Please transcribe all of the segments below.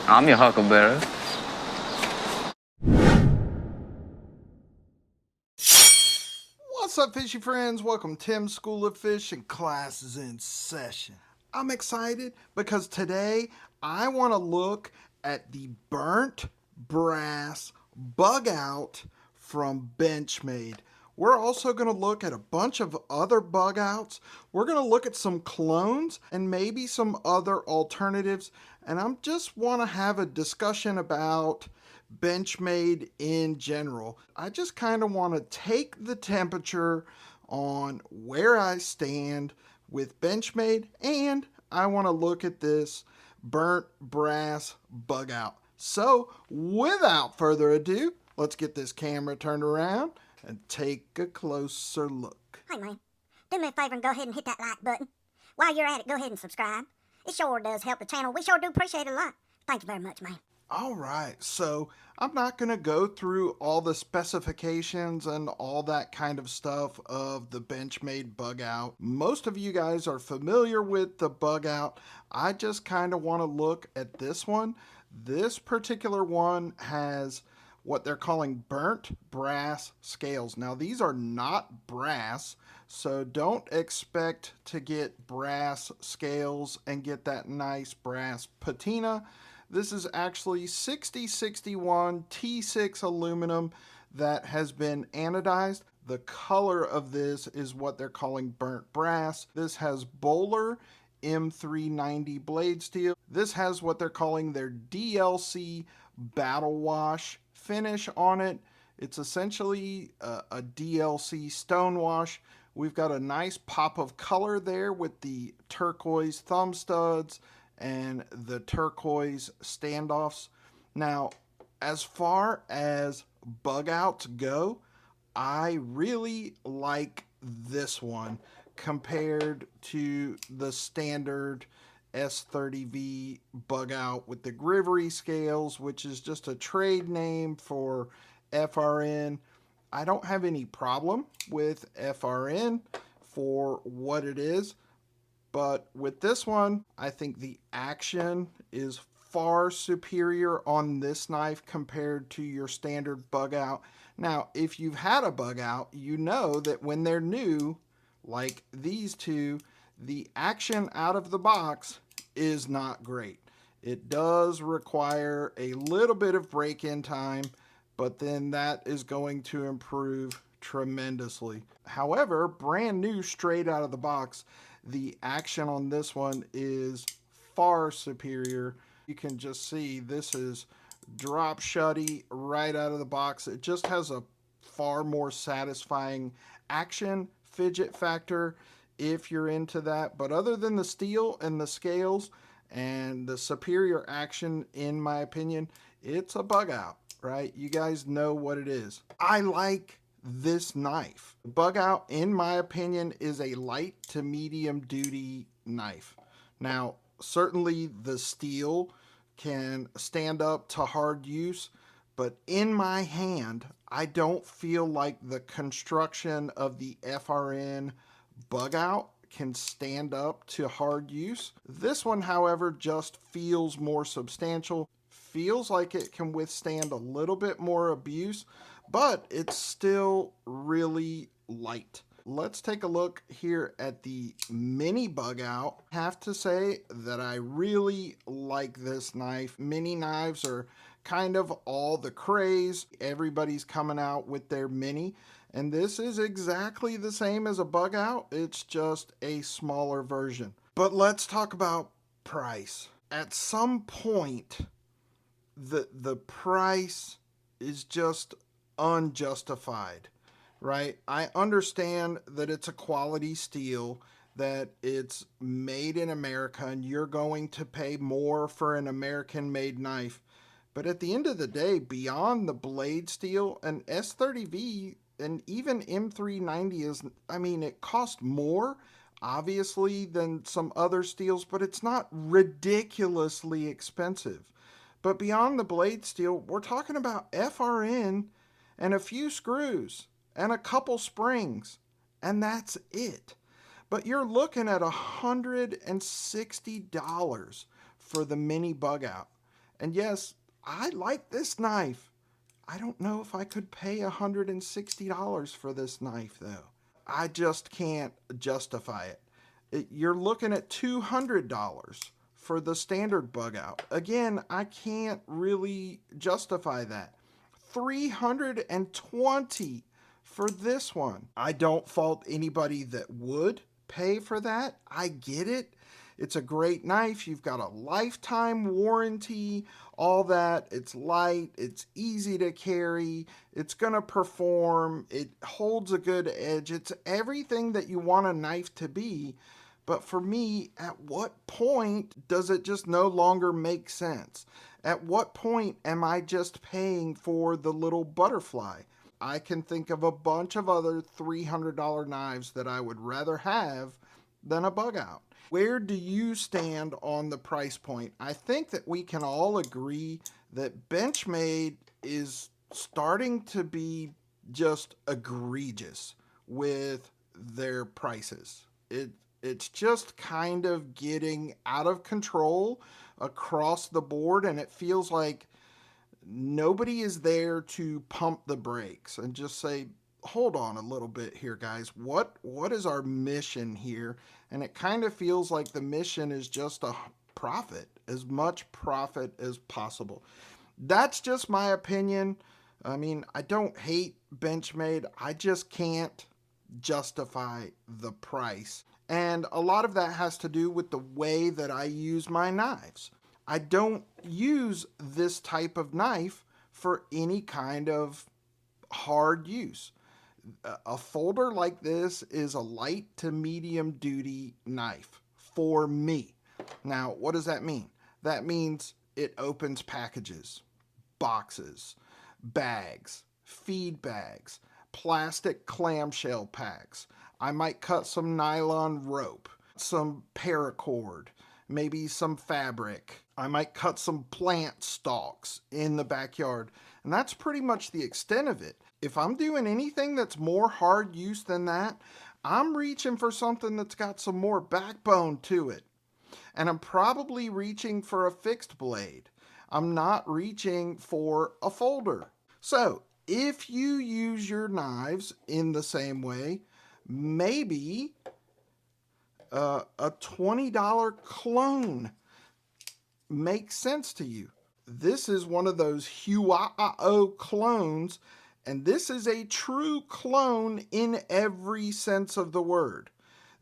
I'm your huckleberry. What's up, fishy friends? Welcome to Tim's School of Fish, and class is in session. I'm excited because today I want to look at the burnt brass Bugout from Benchmade. We're also going to look at a bunch of other Bugouts. We're going to look at some clones and maybe some other alternatives. And I just want to have a discussion about Benchmade in general. I just kind of want to take the temperature on where I stand with Benchmade, and I want to look at this burnt brass Bugout. So, without further ado, let's get this camera turned around and take a closer look. Hey man, do me a favor and go ahead and hit that like button. While you're at it, go ahead and subscribe. It sure does help the channel. We sure do appreciate it a lot. Thank you very much, man. All right, so I'm not going to go through all the specifications and all that kind of stuff of the Benchmade Bugout. Most of you guys are familiar with the Bugout. I just kind of want to look at this one. This particular one has what they're calling burnt brass scales. Now, these are not brass, so don't expect to get brass scales and get that nice brass patina. This is actually 6061 T6 aluminum that has been anodized. The color of this is what they're calling burnt brass. This has Bowler M390 blade steel. This has what they're calling their DLC battle wash finish on it. It's essentially a DLC stone wash. We've got a nice pop of color there with the turquoise thumb studs and the turquoise standoffs. Now, as far as Bugouts go, I really like this one compared to the standard S30V Bugout with the Grivery scales, which is just a trade name for FRN. I don't have any problem with FRN for what it is. But with this one, I think the action is far superior on this knife compared to your standard Bugout. Now, if you've had a Bugout, you know that when they're new, like these two, the action out of the box is not great. It does require a little bit of break-in time, but then that is going to improve tremendously. However, brand new straight out of the box, the action on this one is far superior. You can just see this is drop shutty right out of the box. It just has a far more satisfying action fidget factor if you're into that. But other than the steel and the scales and the superior action, in my opinion, it's a Bugout, right? You guys know what it is. I like this knife. The Bugout, in my opinion, is a light to medium duty knife. Now, certainly the steel can stand up to hard use, but in my hand, I don't feel like the construction of the FRN Bugout can stand up to hard use. This one, however, just feels more substantial, feels like it can withstand a little bit more abuse, but it's still really light. Let's take a look here at the mini Bugout. I have to say that I really like this knife. Mini knives are kind of all the craze. Everybody's coming out with their mini, and this is exactly the same as a Bugout. It's just a smaller version. But let's talk about price. At some point, the price is just unjustified, right? I understand that it's a quality steel, that it's made in America, and you're going to pay more for an American made knife. But at the end of the day, beyond the blade steel, an S30V and even M390 is, I mean, it costs more, obviously, than some other steels, but it's not ridiculously expensive. But beyond the blade steel, we're talking about FRN and a few screws and a couple springs, and that's it. But you're looking at $160 for the mini Bugout. And yes, I like this knife. I don't know if I could pay $160 for this knife though. I just can't justify it. You're looking at $200 for the standard Bugout. Again, I can't really justify that. $320 for this one. I don't fault anybody that would pay for that. I get it. It's a great knife. You've got a lifetime warranty, all that. It's light, it's easy to carry, it's going to perform, it holds a good edge. It's everything that you want a knife to be. But for me, at what point does it just no longer make sense? At what point am I just paying for the little butterfly? I can think of a bunch of other $300 knives that I would rather have than a Bugout. Where do you stand on the price point? I think that we can all agree that Benchmade is starting to be just egregious with their prices. It's just kind of getting out of control across the board, and it feels like nobody is there to pump the brakes and just say, hold on a little bit here, guys. What is our mission here? And it kind of feels like the mission is just a profit, as much profit as possible. That's just my opinion. I mean, I don't hate Benchmade. I just can't justify the price. And a lot of that has to do with the way that I use my knives. I don't use this type of knife for any kind of hard use. A folder like this is a light to medium duty knife for me. Now, what does that mean? That means it opens packages, boxes, bags, feed bags, plastic clamshell packs. I might cut some nylon rope, some paracord, maybe some fabric. I might cut some plant stalks in the backyard. And that's pretty much the extent of it. If I'm doing anything that's more hard use than that, I'm reaching for something that's got some more backbone to it. And I'm probably reaching for a fixed blade. I'm not reaching for a folder. So, if you use your knives in the same way, maybe a $20 clone makes sense to you. This is one of those Hua'o clones, and this is a true clone in every sense of the word.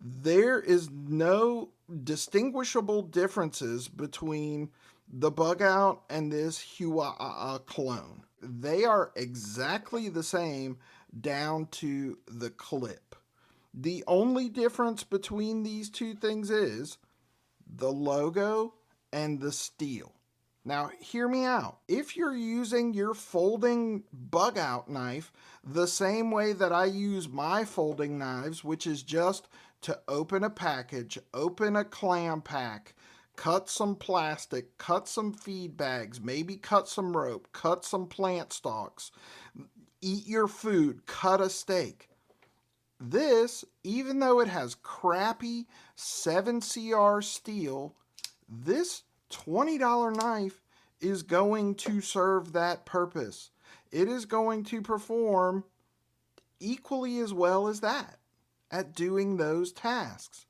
There is no distinguishable differences between the Bugout and this Hua'o clone. They are exactly the same down to the clip. The only difference between these two things is the logo and the steel. Now, hear me out. If you're using your folding Bugout knife the same way that I use my folding knives, which is just to open a package, open a clam pack, cut some plastic, cut some feed bags, maybe cut some rope, cut some plant stalks, eat your food, cut a steak. This, even though it has crappy 7CR steel, this $20 knife is going to serve that purpose. It is going to perform equally as well as that at doing those tasks.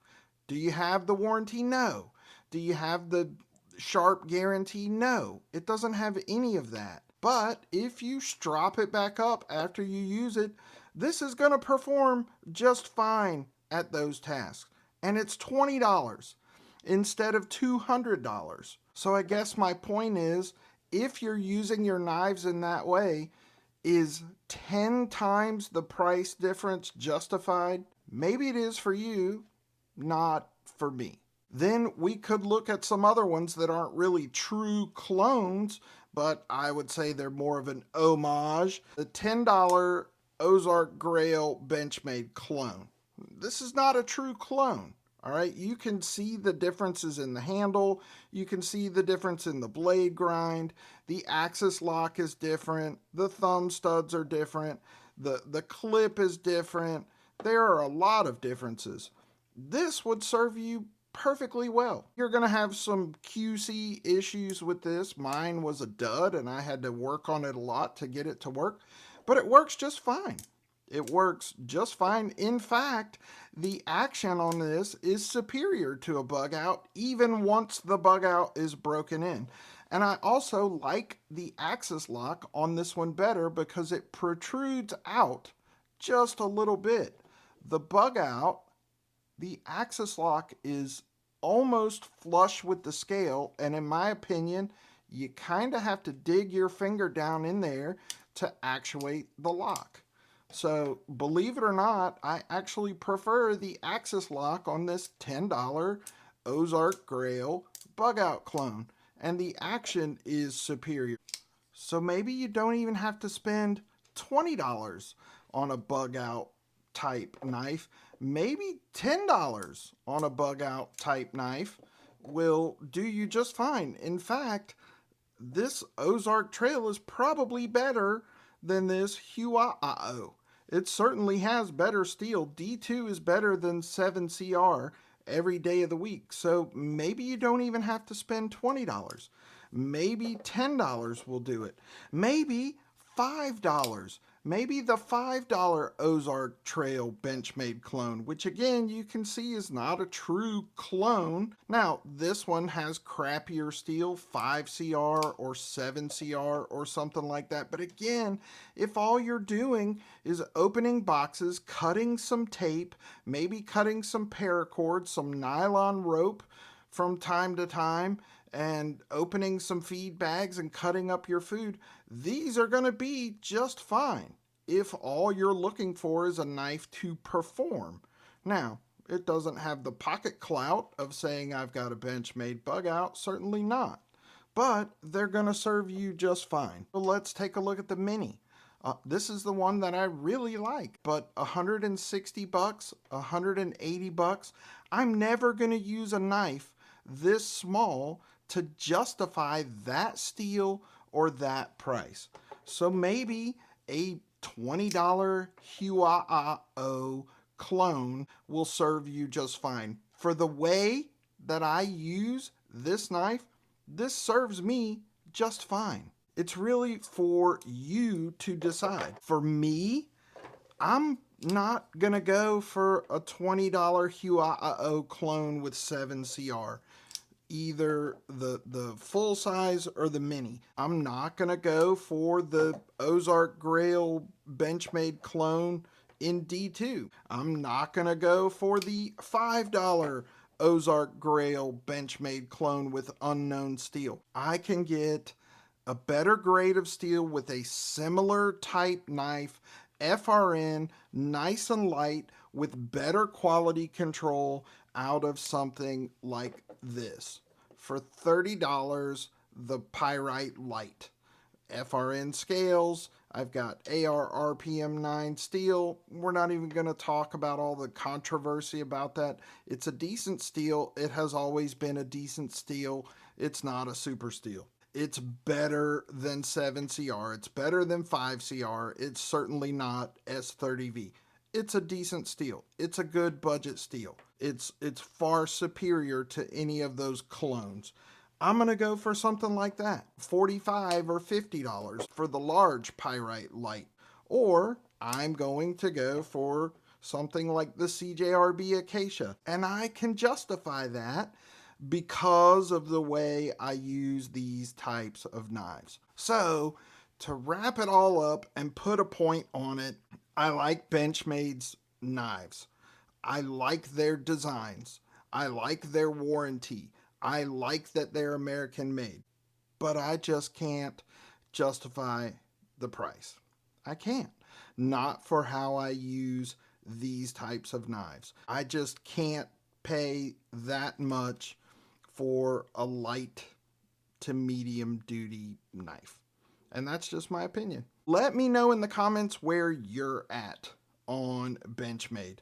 Do you have the warranty? No. Do you have the sharp guarantee? No. It doesn't have any of that. But if you strop it back up after you use it, this is going to perform just fine at those tasks. And it's $20 instead of $200. So I guess my point is, if you're using your knives in that way, is 10 times the price difference justified? Maybe it is for you, not for me. Then we could look at some other ones that aren't really true clones, but I would say they're more of an homage. The $10 Ozark Grail Benchmade clone. This is not a true clone. All right, you can see the differences in the handle. You can see the difference in the blade grind. The axis lock is different. The thumb studs are different. The clip is different. There are a lot of differences. This would serve you perfectly well. You're going to have some QC issues with this. Mine was a dud and I had to work on it a lot to get it to work, but it works just fine. It works just fine. In fact, the action on this is superior to a bug out even once the bug out is broken in. And I also like the axis lock on this one better because it protrudes out just a little bit. The bug out, the axis lock is almost flush with the scale, and in my opinion, you kind of have to dig your finger down in there to actuate the lock. So, believe it or not, I actually prefer the axis lock on this $10 Ozark Grail Bugout clone, and the action is superior. So maybe you don't even have to spend $20 on a bug out type knife. Maybe $10 on a bug out type knife will do you just fine. In fact, this Ozark Trail is probably better than this Hua'a'o. It certainly has better steel. D2 is better than 7CR every day of the week. So maybe you don't even have to spend $20. Maybe $10 will do it. Maybe $5. Maybe the $5 Ozark Trail Benchmade clone, which again you can see is not a true clone. Now, this one has crappier steel, 5CR or 7CR or something like that. But again, if all you're doing is opening boxes, cutting some tape, maybe cutting some paracord, some nylon rope from time to time, and opening some feed bags and cutting up your food, these are going to be just fine if all you're looking for is a knife to perform. Now, it doesn't have the pocket clout of saying I've got a Benchmade bug out, certainly not. But they're going to serve you just fine. So let's take a look at the Mini. This is the one that I really like, but $160, $180, I'm never going to use a knife this small to justify that steel or that price. So maybe a $20 Hua'a'o clone will serve you just fine. For the way that I use this knife, this serves me just fine. It's really for you to decide. For me, I'm not gonna go for a $20 Hua'a'o clone with 7CR, either the full size or the mini. I'm not gonna go for the Ozark Grail Benchmade clone in D2. I'm not gonna go for the $5 Ozark Grail Benchmade clone with unknown steel. I can get a better grade of steel with a similar type knife, FRN, nice and light, with better quality control out of something like this. For $30, the Pyrite Light. FRN scales, I've got AR RPM 9 steel. We're not even going to talk about all the controversy about that. It's a decent steel. It has always been a decent steel. It's not a super steel. It's better than 7CR. It's better than 5CR. It's certainly not S30V. It's a decent steel. It's a good budget steel. It's far superior to any of those clones. I'm going to go for something like that. $45 or $50 for the large Pyrite Light. Or I'm going to go for something like the CJRB Acacia. And I can justify that because of the way I use these types of knives. So, to wrap it all up and put a point on it, I like Benchmade's knives. I like their designs. I like their warranty. I like that they're American made. But I just can't justify the price. I can't. Not for how I use these types of knives. I just can't pay that much for a light to medium duty knife. And that's just my opinion. Let me know in the comments where you're at on Benchmade.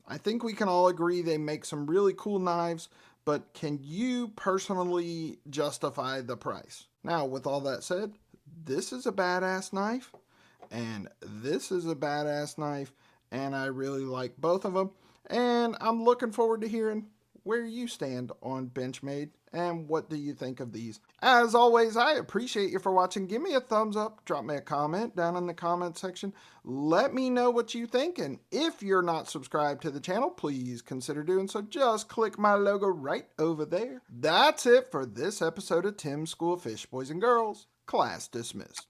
I think we can all agree they make some really cool knives, but can you personally justify the price? Now, with all that said, this is a badass knife, and this is a badass knife, and I really like both of them, and I'm looking forward to hearing where you stand on Benchmade and what do you think of these. As always, I appreciate you for watching. Give me a thumbs up, drop me a comment down in the comment section. Let me know what you think, and if you're not subscribed to the channel, please consider doing so. Just click my logo right over there. That's it for this episode of Tim's School of Fish. Boys and girls, class dismissed.